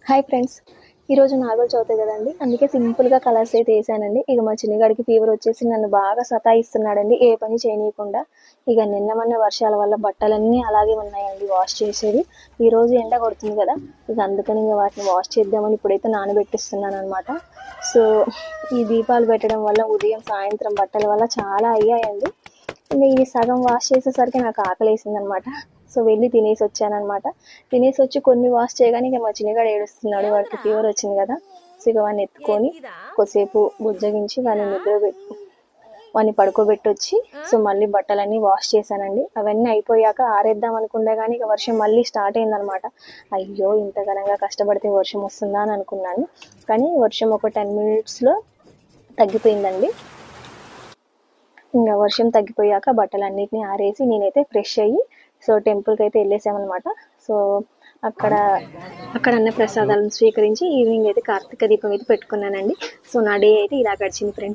Hi friends, ఈరోజు నాలుగో చవితి కదండి. అందుకే సింపుల్గా కలర్స్ అయితే వేసానండి. ఇక మా చిన్నగాడికి ఫీవర్ వచ్చేసి నన్ను బాగా సతాయిస్తున్నాడండి, ఏ పని చేయనీయకుండా. ఇక నిన్న మొన్న వర్షాల వల్ల బట్టలన్నీ అలాగే ఉన్నాయండి వాష్ చేసేది. ఈరోజు ఎండ కొడుతుంది కదా, ఇక అందుకని ఇంకా వాటిని వాష్ చేద్దామని ఇప్పుడైతే నానబెట్టిస్తున్నాను అనమాట. సో ఈ దీపాలు పెట్టడం వల్ల ఉదయం సాయంత్రం బట్టల వల్ల చాలా అయ్యాయండి. ఇంకా ఇవి సగం వాష్ చేసేసరికి నాకు ఆకలేసింది అనమాట. సో వెళ్ళి తినేసి వచ్చానమాట. తినేసి వచ్చి కొన్ని వాష్ చేయగానే ఇక మా చిన్నగాడు ఏడుస్తున్నాడు, వాడికి ఫీవర్ వచ్చింది కదా. సో ఇక వాడిని ఎత్తుకొని కొద్దిసేపు బుజ్జగించి వాడిని పడుకోబెట్టి వచ్చి సో మళ్ళీ బట్టలన్నీ వాష్ చేశానండి. అవన్నీ అయిపోయాక ఆరేద్దాం అనుకున్నా కానీ ఇక వర్షం మళ్ళీ స్టార్ట్ అయిందనమాట. అయ్యో ఇంత ఘనంగా కష్టపడితే వర్షం వస్తుందా అని అనుకున్నాను, కానీ వర్షం ఒక 10 minutesలో తగ్గిపోయిందండి. ఇంకా వర్షం తగ్గిపోయాక బట్టలన్నిటిని ఆరేసి నేనైతే ఫ్రెష్ అయ్యి సో టెంపుల్కి అయితే వెళ్ళేసామన్నమాట. సో అక్కడ అన్న ప్రసాదాలను స్వీకరించి ఈవినింగ్ అయితే కార్తీక దీపం అయితే పెట్టుకున్నానండి. సో నా డే అయితే ఇలా గడిచింది ఫ్రెండ్స్.